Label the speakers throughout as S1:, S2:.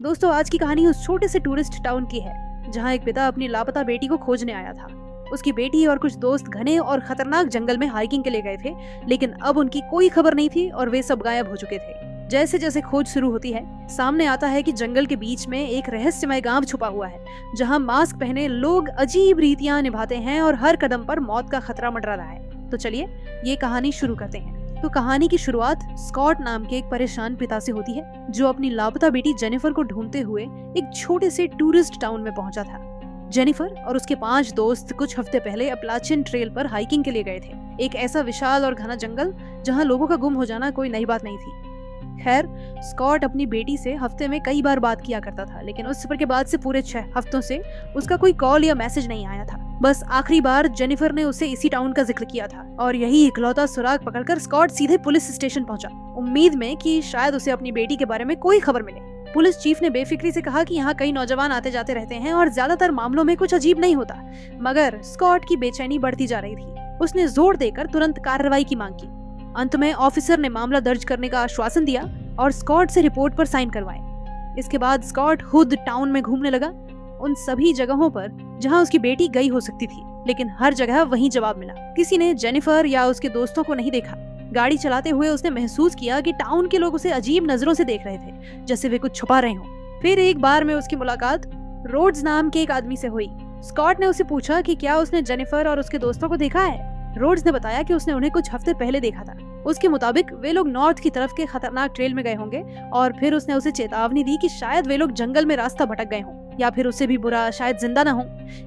S1: दोस्तों, आज की कहानी उस छोटे से टूरिस्ट टाउन की है जहां एक पिता अपनी लापता बेटी को खोजने आया था। उसकी बेटी और कुछ दोस्त घने और खतरनाक जंगल में हाइकिंग के लिए गए थे, लेकिन अब उनकी कोई खबर नहीं थी और वे सब गायब हो चुके थे। जैसे जैसे खोज शुरू होती है, सामने आता है कि जंगल के बीच में एक रहस्यमय गांव छुपा हुआ है, जहां मास्क पहने लोग अजीब रीतियां निभाते हैं और हर कदम पर मौत का खतरा मंडरा रहा है। तो चलिए, ये कहानी शुरू करते हैं। तो कहानी की शुरुआत स्कॉट नाम के एक परेशान पिता से होती है, जो अपनी लापता बेटी जेनिफर को ढूंढते हुए एक छोटे से टूरिस्ट टाउन में पहुंचा था। जेनिफर और उसके 5 दोस्त कुछ हफ्ते पहले अपलाचिन ट्रेल पर हाइकिंग के लिए गए थे, एक ऐसा विशाल और घना जंगल जहां लोगों का गुम हो जाना कोई नई बात नहीं थी। खैर, स्कॉट अपनी बेटी से हफ्ते में कई बार बात किया करता था, लेकिन उस सफर के बाद से पूरे 6 हफ्तों से उसका कोई कॉल या मैसेज नहीं आया था। बस आखिरी बार जेनिफर ने उसे इसी टाउन का जिक्र किया था, और यही इकलौता सुराग पकड़कर स्कॉट सीधे पुलिस स्टेशन पहुंचा, उम्मीद में कि शायद उसे अपनी बेटी के बारे में कोई खबर मिले। पुलिस चीफ ने बेफिक्री से कहा कि यहाँ कई नौजवान आते जाते रहते हैं और ज्यादातर मामलों में कुछ अजीब नहीं होता, मगर स्कॉट की बेचैनी बढ़ती जा रही थी। उसने जोर देकर तुरंत कार्रवाई की मांग की। अंत में ऑफिसर ने मामला दर्ज करने का आश्वासन दिया और स्कॉट से रिपोर्ट पर साइन करवाए। इसके बाद स्कॉट खुद टाउन में घूमने लगा, उन सभी जगहों पर जहां उसकी बेटी गई हो सकती थी, लेकिन हर जगह वही जवाब मिला। किसी ने जेनिफर या उसके दोस्तों को नहीं देखा। गाड़ी चलाते हुए उसने महसूस किया कि टाउन के लोग उसे अजीब नजरों से देख रहे थे, जैसे वे कुछ छुपा रहे हों। फिर एक बार में उसकी मुलाकात रोड्स नाम के एक आदमी से हुई। स्कॉट ने उसे पूछा कि क्या उसने जेनिफर और उसके दोस्तों को देखा है। रोड्स ने बताया कि उसने उन्हें कुछ हफ्ते पहले देखा था। उसके मुताबिक वे लोग नॉर्थ की तरफ के खतरनाक ट्रेल में गए होंगे, और फिर उसने उसे चेतावनी दी कि शायद वे लोग जंगल में रास्ता भटक गए हों, या फिर उससे भी बुरा शायद जिंदा न हो।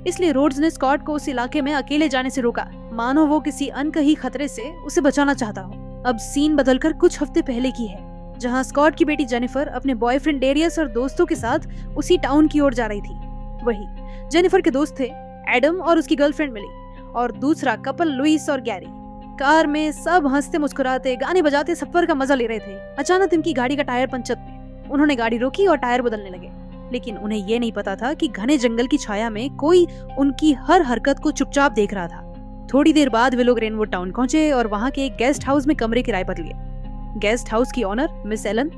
S1: इसलिए रोड्स ने स्कॉट को उस इलाके में अकेले जाने से रोका, मानो वो किसी अनकही खतरे से उसे बचाना चाहता हो। अब सीन बदलकर कुछ हफ्ते पहले की है, जहाँ स्कॉट की बेटी जेनिफर अपने बॉयफ्रेंड डेरियस और दोस्तों के साथ उसी टाउन की ओर जा रही थी। वही जेनिफर के दोस्त थे एडम और उसकी गर्लफ्रेंड मिली, और दूसरा कपल लुइस और गैरी। कार में सब हंसते मुस्कुराते गाने बजाते सफर का मजा ले रहे थे। अचानक उनकी गाड़ी का टायर पंचर में। उन्होंने गाड़ी रोकी और टायर बदलने लगे, लेकिन उन्हें ये नहीं पता था कि घने जंगल की छाया में कोई उनकी हर हरकत को चुपचाप देख रहा था। थोड़ी देर बाद वे लोग रेनवुड टाउन पहुंचे और वहां के एक गेस्ट हाउस में कमरे किराए पर लिए। गेस्ट हाउस की ऑनर मिस एलन,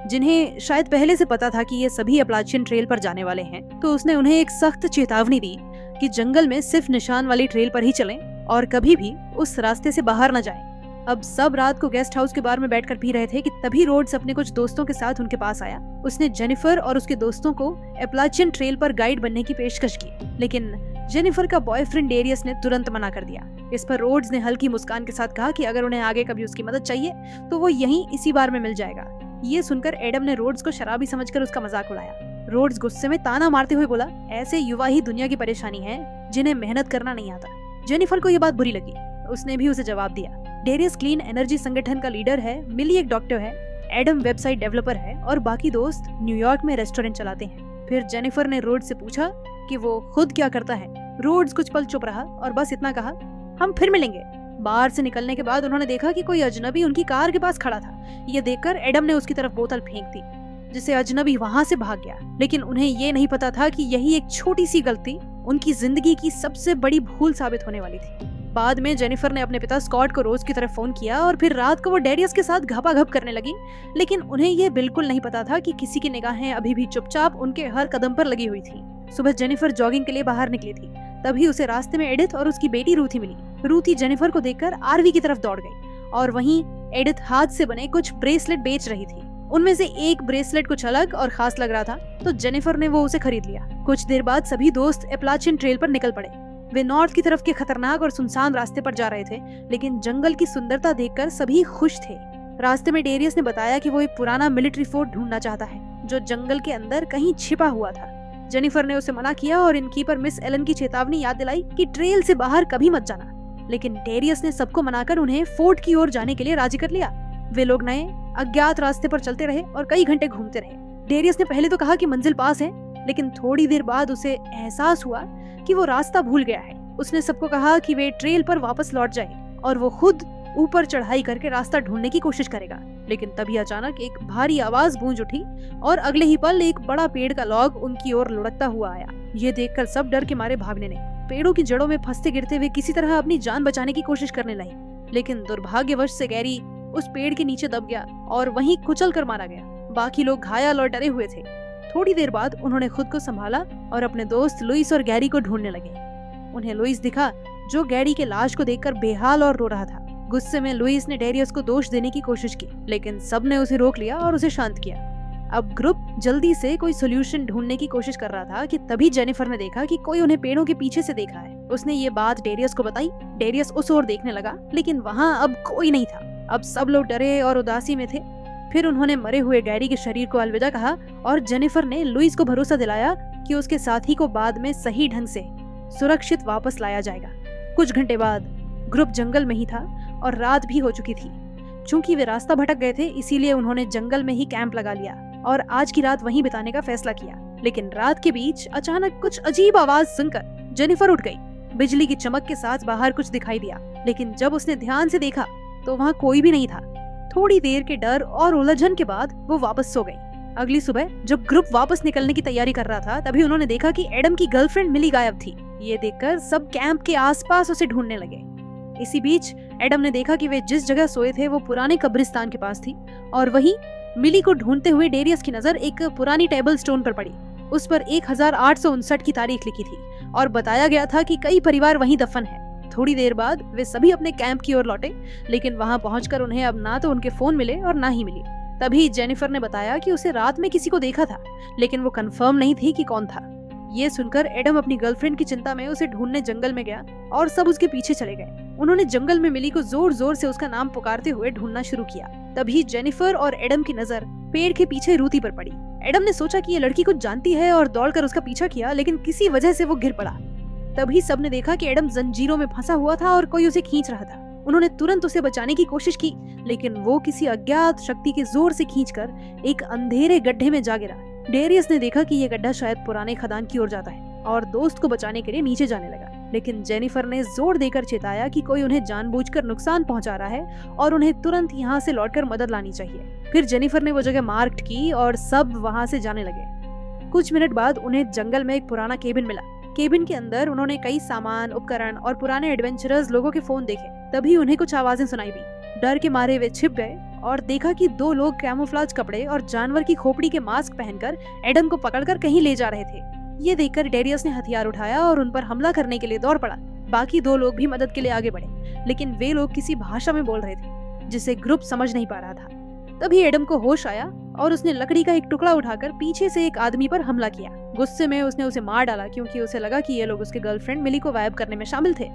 S1: जिन्हें शायद पहले से पता था कि ये सभी अपलाचियन ट्रेल पर जाने वाले हैं, तो उसने उन्हें एक सख्त चेतावनी दी कि जंगल में सिर्फ निशान वाली ट्रेल पर ही चलें और कभी भी उस रास्ते से बाहर न जाएं। अब सब रात को गेस्ट हाउस के बार में बैठकर पी रहे थे कि तभी रोड्स अपने कुछ दोस्तों के साथ उनके पास आया। उसने जेनिफर और उसके दोस्तों को अपलाचियन ट्रेल पर गाइड बनने की पेशकश की, लेकिन जेनिफर का बॉयफ्रेंड डेरियस ने तुरंत मना कर दिया। इस पर रोड्स ने हल्की मुस्कान के साथ कहा कि अगर उन्हें आगे कभी उसकी मदद चाहिए तो वो यहीं इसी बार में मिल जाएगा। ये सुनकर एडम ने रोड्स को शराबी समझकर उसका मजाक उड़ाया। रोड्स गुस्से में ताना मारते हुए बोला, ऐसे युवा ही दुनिया की परेशानी है जिन्हें मेहनत करना नहीं आता। जेनिफर को यह बात बुरी लगी, उसने भी उसे जवाब दिया। डेरियस क्लीन एनर्जी संगठन का लीडर है, मिली एक डॉक्टर है, एडम वेबसाइट डेवलपर है, और बाकी दोस्त न्यूयॉर्क में रेस्टोरेंट चलाते हैं। फिर जेनिफर ने रोड्स से पूछा कि वो खुद क्या करता है। रोड्स कुछ पल चुप रहा और बस इतना कहा, हम फिर मिलेंगे। बाहर से निकलने के बाद उन्होंने देखा कि कोई अजनबी उनकी कार के पास खड़ा था। ये देखकर एडम ने उसकी तरफ बोतल फेंक दी, जिसे अजनबी वहां से भाग गया। लेकिन उन्हें ये नहीं पता था कि यही एक छोटी सी गलती उनकी जिंदगी की सबसे बड़ी भूल साबित होने वाली थी। बाद में जेनिफर ने अपने पिता स्कॉट को रोज की तरफ फोन किया और फिर रात को वो डेरियस के साथ घपाघप करने लगी, लेकिन उन्हें ये बिल्कुल नहीं पता था कि किसी की निगाहें अभी भी चुपचाप उनके हर कदम पर लगी हुई थी। सुबह जेनिफर जॉगिंग के लिए बाहर निकली थी, तभी उसे रास्ते में एडिथ और उसकी बेटी रूथी मिली। रूथी जेनिफर को देखकर आरवी की तरफ दौड़ गई, और वहीं एडिथ हाथ से बने कुछ ब्रेसलेट बेच रही थी। उनमें से एक ब्रेसलेट कुछ अलग और खास लग रहा था, तो जेनिफर ने वो उसे खरीद लिया। कुछ देर बाद सभी दोस्त अपलाचियन ट्रेल पर निकल पड़े। वे नॉर्थ की तरफ के खतरनाक और सुनसान रास्ते पर जा रहे थे, लेकिन जंगल की सुंदरता देखकर सभी खुश थे। रास्ते में डेरियस ने बताया कि वो एक पुराना मिलिट्री फोर्ट ढूंढना चाहता है, जो जंगल के अंदर कहीं छिपा हुआ था। जेनिफर ने उसे मना किया और इनकीपर मिस एलन की चेतावनी याद दिलाई कि ट्रेल से बाहर कभी मत जाना, लेकिन डेरियस ने सबको मनाकर उन्हें फोर्ट की ओर जाने के लिए राजी कर लिया। वे लोग नए अज्ञात रास्ते पर चलते रहे और कई घंटे घूमते रहे। डेरियस ने पहले तो कहा कि मंजिल पास है, लेकिन थोड़ी देर बाद उसे एहसास हुआ कि वो रास्ता भूल गया है। उसने सबको कहा कि वे ट्रेल पर वापस लौट जाए और वो खुद ऊपर चढ़ाई करके रास्ता ढूंढने की कोशिश करेगा। लेकिन तभी अचानक एक भारी आवाज गूंज उठी और अगले ही पल एक बड़ा पेड़ का लॉग उनकी ओर लुढ़कता हुआ आया। ये देखकर सब डर के मारे भागने लगे। पेड़ों की जड़ों में फंसते गिरते हुए किसी तरह अपनी जान बचाने की कोशिश करने लगे, लेकिन दुर्भाग्यवश से गैरी उस पेड़ के नीचे दब गया और वहीं कुचल कर मारा गया। बाकी लोग घायल और डरे हुए थे। थोड़ी देर बाद उन्होंने खुद को संभाला और अपने दोस्त लुइस और गैरी को ढूंढने लगे। उन्हें लुइस दिखा, जो गैरी के लाश को देखकर बेहाल और रो रहा था। गुस्से में लुइस ने डेरियस को दोष देने की कोशिश की, लेकिन सबने उसे रोक लिया और उसे शांत किया। अब ग्रुप जल्दी से कोई सोल्यूशन ढूंढने की कोशिश कर रहा था कि तभी जेनिफर ने देखा कि कोई उन्हें पेड़ों के पीछे से देखा है। उसने ये बात डेरियस को बताई। डेरियस उस ओर देखने लगा, लेकिन वहाँ अब कोई नहीं था। अब सब लोग डरे और उदासी में थे। फिर उन्होंने मरे हुए गैरी के शरीर को अलविदा कहा और जेनिफर ने लुइस को भरोसा दिलाया कि उसके साथी को बाद में सही ढंग से सुरक्षित वापस लाया जाएगा। कुछ घंटे बाद ग्रुप जंगल में ही था और रात भी हो चुकी थी। चूंकि वे रास्ता भटक गए थे, इसीलिए उन्होंने जंगल में ही कैंप लगा लिया और आज की रात वहीं बिताने का फैसला किया। लेकिन रात के बीच अचानक कुछ अजीब आवाज सुनकर जेनिफर उठ गई। बिजली की चमक के साथ बाहर कुछ दिखाई दिया, लेकिन जब उसने ध्यान से देखा तो वहाँ कोई भी नहीं था। थोड़ी देर के डर और उलझन के बाद वो वापस सो गई। अगली सुबह जब ग्रुप वापस निकलने की तैयारी कर रहा था, तभी उन्होंने देखा कि एडम की गर्लफ्रेंड मिली गायब थी। ये देखकर सब कैंप के आसपास उसे ढूंढने लगे। इसी बीच एडम ने देखा कि वे जिस जगह सोए थे वो पुराने कब्रिस्तान के पास थी और वहीं मिली को ढूंढते हुए डेरियस की नजर एक पुरानी टेबल स्टोन पर पड़ी। उस पर 1859 की तारीख लिखी थी और बताया गया था कि कई परिवार वहीं दफन है। थोड़ी देर बाद वे सभी अपने कैंप की ओर लौटे, लेकिन वहां पहुंचकर उन्हें अब ना तो उनके फोन मिले और ना ही मिली। तभी जेनिफर ने बताया कि उसे रात में किसी को देखा था, लेकिन वो कंफर्म नहीं थी कि कौन था। ये सुनकर एडम अपनी गर्लफ्रेंड की चिंता में उसे ढूंढने जंगल में गया और सब उसके पीछे चले गए। उन्होंने जंगल में मिली को जोर जोर से उसका नाम पुकारते हुए ढूंढना शुरू किया। तभी जेनिफर और एडम की नजर पेड़ के पीछे रूती पर पड़ी। एडम ने सोचा कि ये लड़की कुछ जानती है और दौड़कर उसका पीछा किया, लेकिन किसी वजह से वो गिर पड़ा। तभी सबने देखा कि एडम जंजीरों में फंसा हुआ था और कोई उसे खींच रहा था। उन्होंने तुरंत उसे बचाने की कोशिश की, लेकिन वो किसी अज्ञात शक्ति के जोर से खींचकर एक अंधेरे गड्ढे में जा गिरा। डेरियस ने देखा कि ये गड्ढा शायद पुराने खदान की ओर जाता है और दोस्त को बचाने के लिए नीचे जाने लगा, लेकिन जेनिफर ने जोर देकर चेताया कि कोई उन्हें जानबूझकर नुकसान पहुंचा रहा है और उन्हें तुरंत यहाँ से लौटकर मदद लानी चाहिए। फिर जेनिफर ने वो जगह मार्क की और सब वहाँ से जाने लगे। कुछ मिनट बाद उन्हें जंगल में एक पुराना केबिन मिला। केबिन के अंदर उन्होंने कई सामान, उपकरण और पुराने एडवेंचरर्स लोगों के फोन देखे। तभी उन्हें कुछ आवाजें सुनाई दी। डर के मारे वे छिप गए और देखा कि दो लोग कैमोफ्लेज कपड़े और जानवर की खोपड़ी के मास्क पहनकर एडम को पकड़कर कहीं ले जा रहे थे। ये देखकर डेरियस ने हथियार उठाया और उन पर हमला करने के लिए दौड़ पड़ा। बाकी दो लोग भी मदद के लिए आगे बढ़े, लेकिन वे लोग किसी भाषा में बोल रहे थे जिसे ग्रुप समझ नहीं पा रहा था। तभी एडम को होश आया और उसने लकड़ी का एक टुकड़ा उठाकर पीछे से एक आदमी पर हमला किया। गुस्से में उसने उसे मार डाला, क्योंकि उसे लगा कि ये लोग उसके गर्लफ्रेंड मिली को गायब करने में शामिल थे।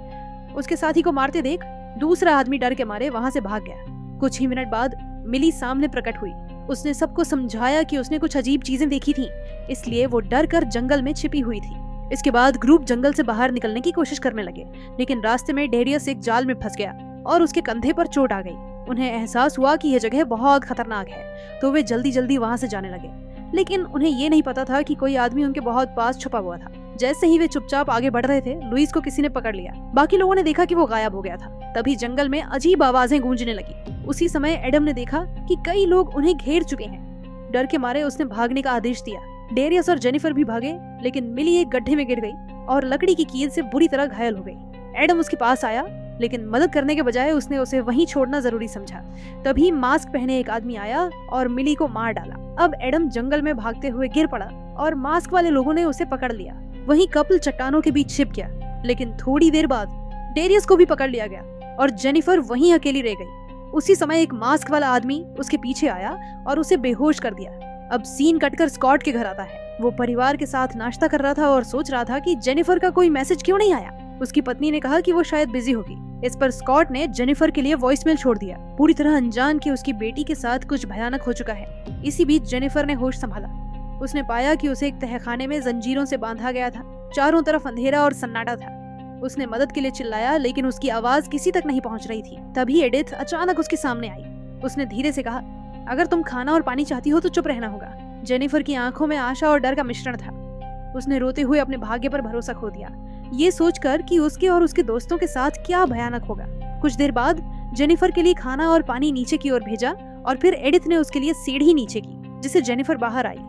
S1: उसके साथी को मारते देख दूसरा आदमी डर के मारे वहां से भाग गया। कुछ ही मिनट बाद मिली सामने प्रकट हुई। उसने सबको समझाया कि उसने कुछ अजीब चीजें देखी थी, इसलिए वो डर कर जंगल में छिपी हुई थी। इसके बाद ग्रुप जंगल से बाहर निकलने की कोशिश करने लगे, लेकिन रास्ते में डेरियस एक जाल में फंस गया और उसके कंधे पर चोट आ गई। उन्हें एहसास हुआ कि यह जगह बहुत खतरनाक है, तो वे जल्दी जल्दी वहां से जाने लगे, लेकिन उन्हें ये नहीं पता था कि कोई आदमी उनके बहुत पास छुपा हुआ था। जैसे ही वे चुपचाप आगे बढ़ रहे थे, लुइस को किसी ने पकड़ लिया। बाकी लोगों ने देखा कि वो गायब हो गया था। तभी जंगल में अजीब आवाजें गूंजने लगी। उसी समय एडम ने देखा कि कई लोग उन्हें घेर चुके हैं। डर के मारे उसने भागने का आदेश दिया। डेरियस और जेनिफर भी भागे, लेकिन मिली एक गड्ढे में गिर गई और लकड़ी की कील से बुरी तरह घायल हो गई। एडम उसके पास आया, लेकिन मदद करने के बजाय उसने उसे वहीं छोड़ना जरूरी समझा। तभी मास्क पहने एक आदमी आया और मिली को मार डाला। अब एडम जंगल में भागते हुए गिर पड़ा और मास्क वाले लोगों ने उसे पकड़ लिया। वहीं कपल चट्टानों के बीच छिप गया, लेकिन थोड़ी देर बाद डेरियस को भी पकड़ लिया गया और जेनिफर वहीं अकेली रह गई। उसी समय एक मास्क वाला आदमी उसके पीछे आया और उसे बेहोश कर दिया। अब सीन कटकर स्कॉट के घर आता है। वो परिवार के साथ नाश्ता कर रहा था और सोच रहा था कि जेनिफर का कोई मैसेज क्यों नहीं आया। उसकी पत्नी ने कहा कि वो शायद बिजी होगी। इस पर स्कॉट ने जेनिफर के लिए वॉइसमेल छोड़ दिया, पूरी तरह अनजान कि उसकी बेटी के साथ कुछ भयानक हो चुका है। इसी बीच जेनिफर ने होश संभाला। उसने पाया कि उसे एक तहखाने में जंजीरों से बांधा गया था। चारों तरफ अंधेरा और सन्नाटा था। उसने मदद के लिए चिल्लाया, लेकिन उसकी आवाज किसी तक नहीं पहुंच रही थी। तभी एडिथ अचानक उसके सामने आई। उसने धीरे से कहा, अगर तुम खाना और पानी चाहती हो तो चुप रहना होगा। जेनिफर की आंखों में आशा और डर का मिश्रण था। उसने रोते हुए अपने भाग्य पर भरोसा खो दिया, ये सोचकर कि उसके और उसके दोस्तों के साथ क्या भयानक होगा। कुछ देर बाद जेनिफर के लिए खाना और पानी नीचे की ओर भेजा और फिर एडिथ ने उसके लिए सीढ़ी नीचे की, जिससे जेनिफर बाहर आई।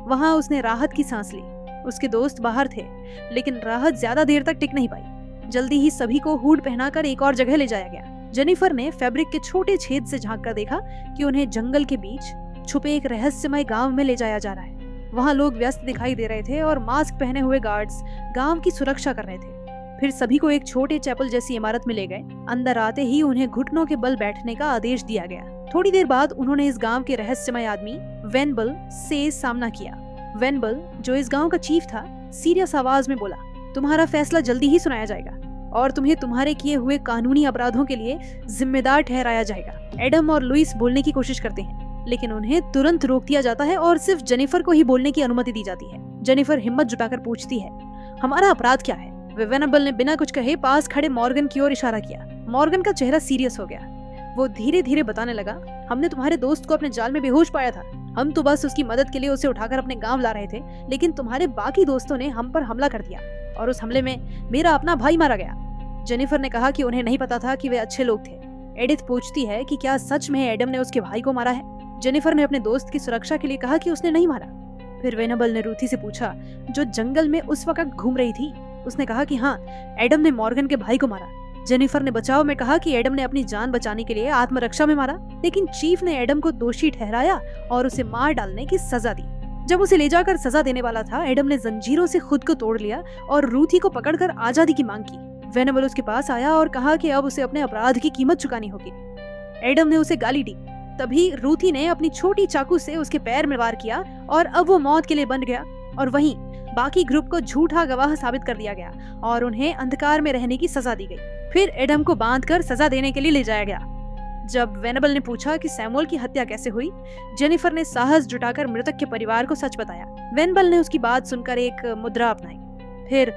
S1: वहां उसने राहत की सांस ली। उसके दोस्त बाहर थे, लेकिन राहत ज्यादा देर तक टिक नहीं पाई। जल्दी ही सभी को हुड पहनाकर एक और जगह ले जाया गया। जेनिफर ने फैब्रिक के छोटे छेद से झांक कर देखा कि उन्हें जंगल के बीच छुपे एक रहस्यमय गांव में ले जाया जा रहा है। वहाँ लोग व्यस्त दिखाई दे रहे थे और मास्क पहने हुए गार्ड्स गांव की सुरक्षा कर रहे थे। फिर सभी को एक छोटे चैपल जैसी इमारत में ले गए। अंदर आते ही उन्हें घुटनों के बल बैठने का आदेश दिया गया। थोड़ी देर बाद उन्होंने इस गांव के रहस्यमय आदमी वेनबल से सामना किया। वेनबल, जो इस गांव का चीफ था, सीरियस आवाज में बोला, तुम्हारा फैसला जल्दी ही सुनाया जाएगा और तुम्हें तुम्हारे किए हुए कानूनी अपराधों के लिए जिम्मेदार ठहराया जाएगा। एडम और लुइस बोलने की कोशिश करते हैं, लेकिन उन्हें तुरंत रोक दिया जाता है और सिर्फ जेनिफर को ही बोलने की अनुमति दी जाती है। जेनिफर हिम्मत जुटाकर पूछती है, हमारा अपराध क्या है? वेनबल ने बिना कुछ कहे पास खड़े मॉर्गन की ओर इशारा किया। मॉर्गन का चेहरा सीरियस हो गया। वो धीरे धीरे बताने लगा, हमने तुम्हारे दोस्त को अपने जाल में बेहोश पाया था। हम तो बस उसकी मदद के लिए उसे उठाकर अपने गांव ला रहे थे, लेकिन तुम्हारे बाकी दोस्तों ने हम पर हमला कर दिया और उस हमले में मेरा अपना भाई मारा गया। जेनिफर ने कहा कि उन्हें नहीं पता था कि वे अच्छे लोग थे। एडिथ पूछती है कि क्या सच में एडम ने उसके भाई को मारा है? जेनिफर ने अपने दोस्त की सुरक्षा के लिए कहा कि उसने नहीं मारा। फिर वेनबल ने रूथी से पूछा, जो जंगल में उस वक्त घूम रही थी। उसने कहा कि हाँ, एडम ने मॉर्गन के भाई को मारा। जेनिफर ने बचाव में कहा कि एडम ने अपनी जान बचाने के लिए आत्मरक्षा में मारा, लेकिन चीफ ने एडम को दोषी ठहराया और उसे मार डालने की सजा दी। जब उसे ले जाकर सजा देने वाला था, एडम ने जंजीरों से खुद को तोड़ लिया और रूथी को पकड़कर आजादी की मांग की। वेनबल उसके पास आया और कहा कि अब उसे अपने अपराध की कीमत चुकानी होगी। एडम ने उसे गाली दी। तभी रूथी ने अपनी छोटी चाकू से उसके पैर में वार किया और अब वो मौत के लिए बन गया। और वहीं बाकी ग्रुप को झूठा गवाह साबित कर दिया गया और उन्हें अंधकार में रहने की सजा दी गई। फिर एडम को बांधकर सजा देने के लिए ले जाया गया। जब वेनबल ने पूछा कि सैमुअल की हत्या कैसे हुई, जेनिफर ने साहस जुटाकर मृतक के परिवार को सच बताया। वेनबल ने उसकी बात सुनकर एक मुद्रा अपनाई। फिर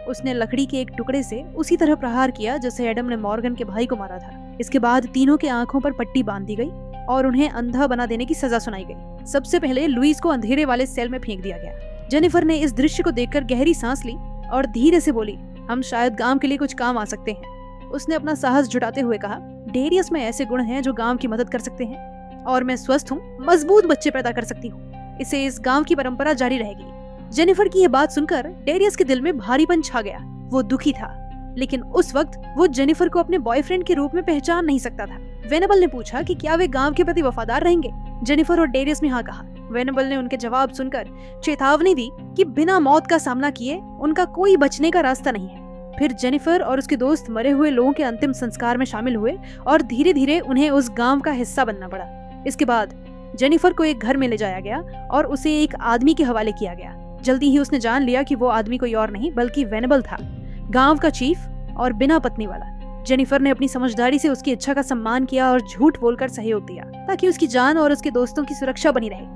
S1: उसने लकड़ी के एक टुकड़े से उसी तरह प्रहार किया जैसे एडम ने मॉर्गन के भाई को मारा था। इसके बाद तीनों के आंखों पर पट्टी बांध दी गई और उन्हें अंधा बना देने की सजा सुनाई गई। सबसे पहले लुइस को अंधेरे वाले सेल में फेंक दिया गया। जेनिफर ने इस दृश्य को देखकर गहरी सांस ली और धीरे से बोली, हम शायद गांव के लिए कुछ काम आ सकते हैं। उसने अपना साहस जुटाते हुए कहा, डेरियस में ऐसे गुण हैं जो गांव की मदद कर सकते हैं और मैं स्वस्थ हूँ, मजबूत बच्चे पैदा कर सकती हूँ। इससे इस गांव की परंपरा जारी रहेगी। जेनिफर की यह बात सुनकर डेरियस के दिल में भारीपन छा गया। वो दुखी था, लेकिन उस वक्त वो जेनिफर को अपने बॉयफ्रेंड के रूप में पहचान नहीं सकता था। वेनबल ने पूछा कि क्या वे गांव के प्रति वफादार रहेंगे। जेनिफर और डेरियस ने हाँ कहा। वेनबल ने उनके जवाब सुनकर चेतावनी दी कि बिना मौत का सामना किए उनका कोई बचने का रास्ता नहीं है। फिर जेनिफर और उसके दोस्त मरे हुए लोगों के अंतिम संस्कार में शामिल हुए और धीरे धीरे उन्हें उस गांव का हिस्सा बनना पड़ा। इसके बाद जेनिफर को एक घर में ले जाया गया और उसे एक आदमी के हवाले किया गया। जल्दी ही उसने जान लिया कि वो आदमी कोई और नहीं बल्कि वेनबल था, गांव का चीफ और बिना पत्नी वाला। जेनिफर ने अपनी समझदारी से उसकी इच्छा का सम्मान किया और झूठ बोलकर सहयोग दिया ताकि उसकी जान और उसके दोस्तों की सुरक्षा बनी रहे।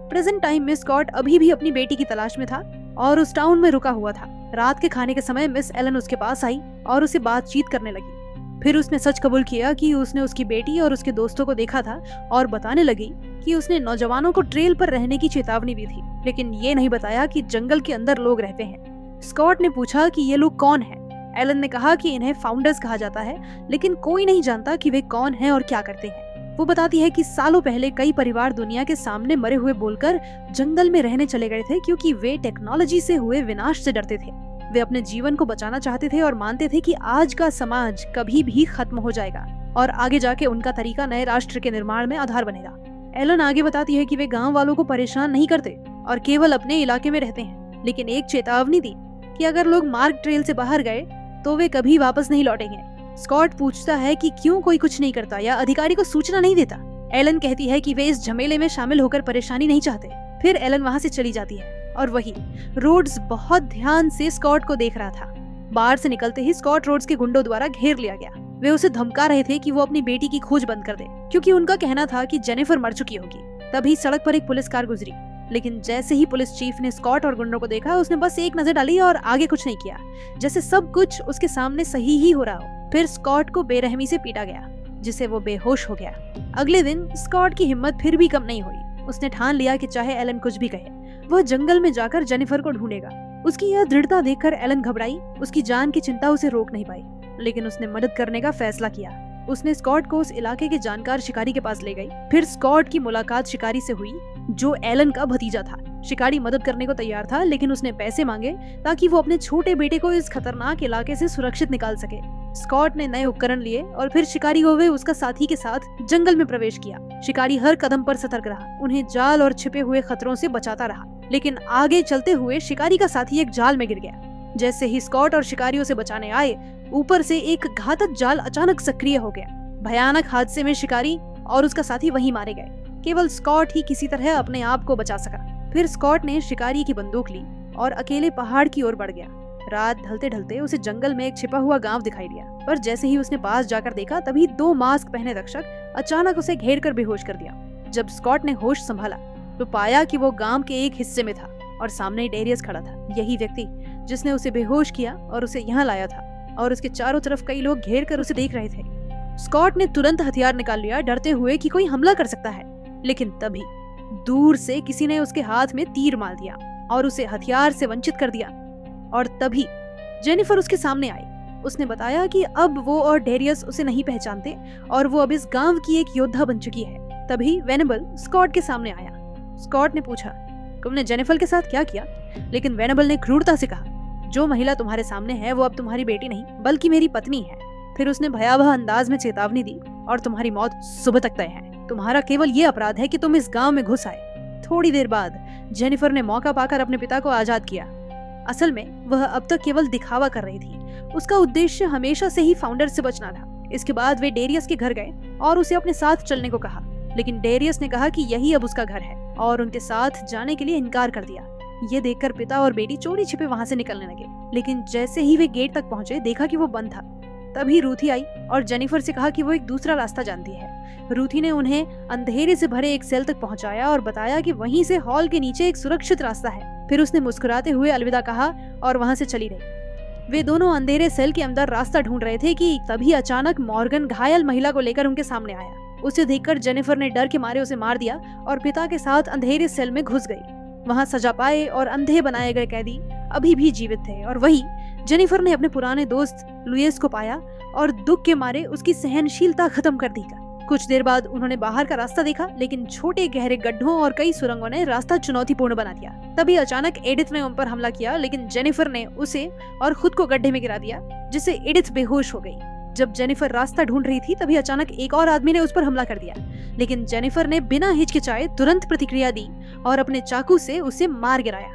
S1: प्रेजेंट टाइम में स्कॉट अभी भी अपनी बेटी की तलाश में था और उस टाउन में रुका हुआ था। रात के खाने के समय मिस एलन उसके पास आई और उसे बातचीत करने लगी। फिर उसने सच कबूल किया कि उसने उसकी बेटी और उसके दोस्तों को देखा था और बताने लगी कि उसने नौजवानों को ट्रेल पर रहने की चेतावनी दी थी, लेकिन ये नहीं बताया कि जंगल के अंदर लोग रहते हैं। स्कॉट ने पूछा कि ये लोग कौन हैं। एलन ने कहा कि इन्हें फाउंडर्स कहा जाता है, लेकिन कोई नहीं जानता कि वे कौन हैं और क्या करते हैं। वो बताती है कि सालों पहले कई परिवार दुनिया के सामने मरे हुए बोलकर जंगल में रहने चले गए थे क्योंकि वे टेक्नोलॉजी से हुए विनाश से डरते थे। वे अपने जीवन को बचाना चाहते थे और मानते थे कि आज का समाज कभी भी खत्म हो जाएगा और आगे जाके उनका तरीका नए राष्ट्र के निर्माण में आधार बनेगा। एलन आगे बताती है कि वे गांव वालों को परेशान नहीं करते और केवल अपने इलाके में रहते हैं, लेकिन एक चेतावनी दी कि अगर लोग मार्ग ट्रेल से बाहर गए तो वे कभी वापस नहीं लौटेंगे। स्कॉट पूछता है कि क्यों कोई कुछ नहीं करता या अधिकारी को सूचना नहीं देता। एलन कहती है कि वे इस झमेले में शामिल होकर परेशानी नहीं चाहते। फिर एलन वहाँ से चली जाती है और वही रोड्स बहुत ध्यान से स्कॉट को देख रहा था। बाहर से निकलते ही स्कॉट रोड्स के गुंडों द्वारा घेर लिया गया। वे उसे धमका रहे थे कि वो अपनी बेटी की खोज बंद कर दे क्योंकि उनका कहना था कि जेनिफर मर चुकी होगी। तभी सड़क पर एक पुलिस कार गुजरी, लेकिन जैसे ही पुलिस चीफ ने स्कॉट और गुंडों को देखा, उसने बस एक नजर डाली और आगे कुछ नहीं किया, जैसे सब कुछ उसके सामने सही ही हो रहा हो। फिर स्कॉट को बेरहमी से पीटा गया, जिससे वो बेहोश हो गया। अगले दिन स्कॉट की हिम्मत फिर भी कम नहीं हुई। उसने ठान लिया कि चाहे एलन कुछ भी कहे, वह जंगल में जाकर जेनिफर को ढूंढेगा। उसकी यह दृढ़ता देखकर एलन घबराई। उसकी जान की चिंता उसे रोक नहीं पाई, लेकिन उसने मदद करने का फैसला किया। उसने स्कॉट को उस इलाके के जानकार शिकारी के पास ले गई। फिर स्कॉट की मुलाकात शिकारी से हुई जो एलन का भतीजा था। शिकारी मदद करने को तैयार था, लेकिन उसने पैसे मांगे ताकि वो अपने छोटे बेटे को इस खतरनाक इलाके से सुरक्षित निकाल सके। स्कॉट ने नए उपकरण लिए और फिर शिकारी हुए उसका साथी के साथ जंगल में प्रवेश किया। शिकारी हर कदम पर सतर्क रहा, उन्हें जाल और छिपे हुए खतरों से बचाता रहा। लेकिन आगे चलते हुए शिकारी का साथी एक जाल में गिर गया। जैसे ही स्कॉट और शिकारियों से बचाने आए, ऊपर से एक घातक जाल अचानक सक्रिय हो गया। भयानक हादसे में शिकारी और उसका साथी वहीं मारे गए। केवल स्कॉट ही किसी तरह अपने आप को बचा सका। फिर स्कॉट ने शिकारी की बंदूक ली और अकेले पहाड़ की ओर बढ़ गया। रात ढलते ढलते उसे जंगल में एक छिपा हुआ गांव दिखाई दिया, पर जैसे ही उसने पास जाकर देखा, तभी 2 मास्क पहने रक्षक अचानक उसे घेर कर बेहोश कर दिया। जब स्कॉट ने होश संभाला तो पाया कि वो गांव के एक हिस्से में था और सामने डेरियस खड़ा था, यही व्यक्ति जिसने उसे बेहोश किया और उसे यहाँ लाया था, और उसके चारों तरफ कई लोग घेर कर उसे देख रहे थे। स्कॉट ने तुरंत हथियार निकाल लिया, डरते हुए कि कोई हमला कर सकता है। लेकिन तभी दूर से किसी ने उसके हाथ में तीर मार दिया और उसे हथियार से वंचित कर दिया। और तभी जेनिफर उसके सामने आई। उसने बताया कि अब वो और डेरियस उसे नहीं पहचानते और वो अब इस गांव की एक योद्धा बन चुकी है। तभी वेनेबल स्कॉट के सामने आया। स्कॉट ने पूछा, तुमने जेनिफर के साथ क्या किया? लेकिन वेनेबल ने क्रूरता से कहा, जो महिला तुम्हारे सामने है वो अब तुम्हारी बेटी नहीं बल्कि मेरी पत्नी है। फिर उसने भयावह अंदाज में चेतावनी दी, और तुम्हारी मौत सुबह तक तय है। तुम्हारा केवल ये अपराध है कि तुम इस गांव में घुस आए। थोड़ी देर बाद जेनिफर ने मौका पाकर अपने पिता को आजाद किया। असल में वह अब तक केवल दिखावा कर रही थी। उसका उद्देश्य हमेशा से ही फाउंडर से बचना था। इसके बाद वे डेरियस के घर गए और उसे अपने साथ चलने को कहा, लेकिन डेरियस ने कहा कि यही अब उसका घर है और उनके साथ जाने के लिए इनकार कर दिया। ये देखकर पिता और बेटी चोरी छिपे वहां से निकलने लगे, लेकिन जैसे ही वे गेट तक पहुंचे, देखा कि वो बंद था। तभी रूथी आई और जेनिफर से कहा कि वो एक दूसरा रास्ता जानती है। रूथी ने उन्हें अंधेरे से भरे एक सेल तक पहुंचाया और बताया कि वहीं से हॉल के नीचे एक सुरक्षित रास्ता है। फिर उसने मुस्कुराते हुए अलविदा कहा और वहां से चली गई। वे दोनों अंधेरे सेल के अंदर रास्ता ढूंढ रहे थे कि तभी अचानक मॉर्गन घायल महिला को लेकर उनके सामने आया। उसे देखकर जेनिफर ने डर के मारे उसे मार दिया और पिता के साथ अंधेरे सेल में घुस गई। वहां सजा पाए और अंधे बनाए गए कैदी अभी भी जीवित थे, और वही जेनिफर ने अपने पुराने दोस्त लुइस को पाया और दुख के मारे उसकी सहनशीलता खत्म कर दी। कुछ देर बाद उन्होंने बाहर का रास्ता देखा, लेकिन छोटे गहरे गड्ढों और कई सुरंगों ने रास्ता चुनौतीपूर्ण बना दिया। तभी अचानक एडिथ ने उन पर हमला किया, लेकिन जेनिफर ने उसे और खुद को गड्ढे में गिरा दिया, जिससे एडिथ बेहोश हो गई। जब जेनिफर रास्ता ढूंढ रही थी, तभी अचानक एक और आदमी ने उस पर हमला कर दिया, लेकिन जेनिफर ने बिना हिचकिचाए तुरंत प्रतिक्रिया दी और अपने चाकू से उसे मार गिराया।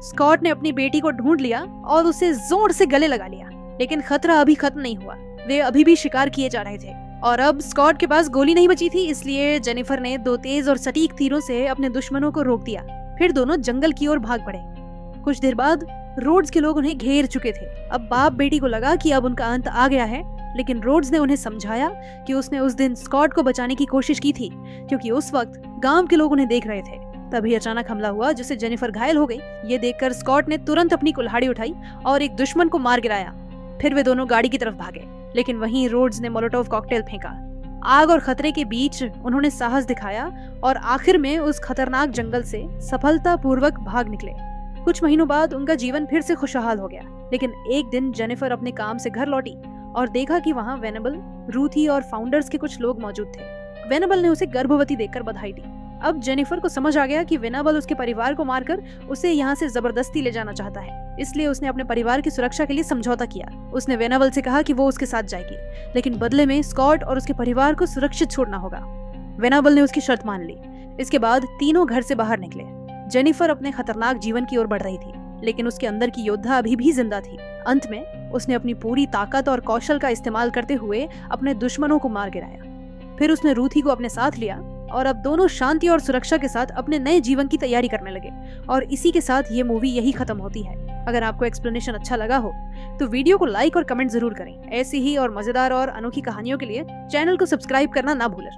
S1: स्कॉट ने अपनी बेटी को ढूंढ लिया और उसे जोर से गले लगा लिया, लेकिन खतरा अभी खत्म नहीं हुआ। वे अभी भी शिकार किए जा रहे थे और अब स्कॉट के पास गोली नहीं बची थी, इसलिए जेनिफर ने 2 तेज और सटीक तीरों से अपने दुश्मनों को रोक दिया। फिर दोनों जंगल की ओर भाग पड़े। कुछ देर बाद रोड्स के लोग उन्हें घेर चुके थे। अब बाप बेटी को लगा कि अब उनका अंत आ गया है, लेकिन रोड्स ने उन्हें समझाया कि उसने उस दिन स्कॉट को बचाने की कोशिश की थी, क्योंकि उस वक्त गांव के लोग उन्हें देख रहे थे। तभी अचानक हमला हुआ, जिससे जेनिफर घायल हो गई। ये देखकर स्कॉट ने तुरंत अपनी कुल्हाड़ी उठाई और एक दुश्मन को मार गिराया। फिर वे दोनों गाड़ी की तरफ भागे, लेकिन वहीं रोड्स ने मोलोटोव कॉकटेल फेंका। आग और खतरे के बीच उन्होंने साहस दिखाया और आखिर में उस खतरनाक जंगल से सफलतापूर्वक भाग निकले। कुछ महीनों बाद उनका जीवन फिर से खुशहाल हो गया, लेकिन एक दिन जेनिफर अपने काम से घर लौटी और देखा कि वहाँ वेनेबल, रूथी और फाउंडर्स के कुछ लोग मौजूद थे। वेनेबल ने उसे गर्भवती देखकर बधाई दी। अब जेनिफर को समझ आ गया कि वेनेबल उसके परिवार को मारकर उसे यहाँ से जबरदस्ती ले जाना चाहता है, इसलिए उसने अपने परिवार की सुरक्षा के लिए समझौता किया। उसने वेनेबल से कहा कि वो उसके साथ जाएगी, लेकिन बदले में स्कॉट और उसके परिवार को सुरक्षित छोड़ना होगा। वेनेबल ने उसकी शर्त मान ली। इसके बाद तीनों घर से बाहर निकले। जेनिफर अपने खतरनाक जीवन की ओर बढ़ रही थी, लेकिन उसके अंदर की योद्धा अभी भी जिंदा थी। अंत में उसने अपनी पूरी ताकत और कौशल का इस्तेमाल करते हुए अपने दुश्मनों को मार गिराया। फिर उसने रूथी को अपने साथ लिया और अब दोनों शांति और सुरक्षा के साथ अपने नए जीवन की तैयारी करने लगे। और इसी के साथ ये मूवी यही खत्म होती है। अगर आपको एक्सप्लेनेशन अच्छा लगा हो तो वीडियो को लाइक और कमेंट जरूर करें। ऐसी ही और मजेदार और अनोखी कहानियों के लिए चैनल को सब्सक्राइब करना ना भूलें।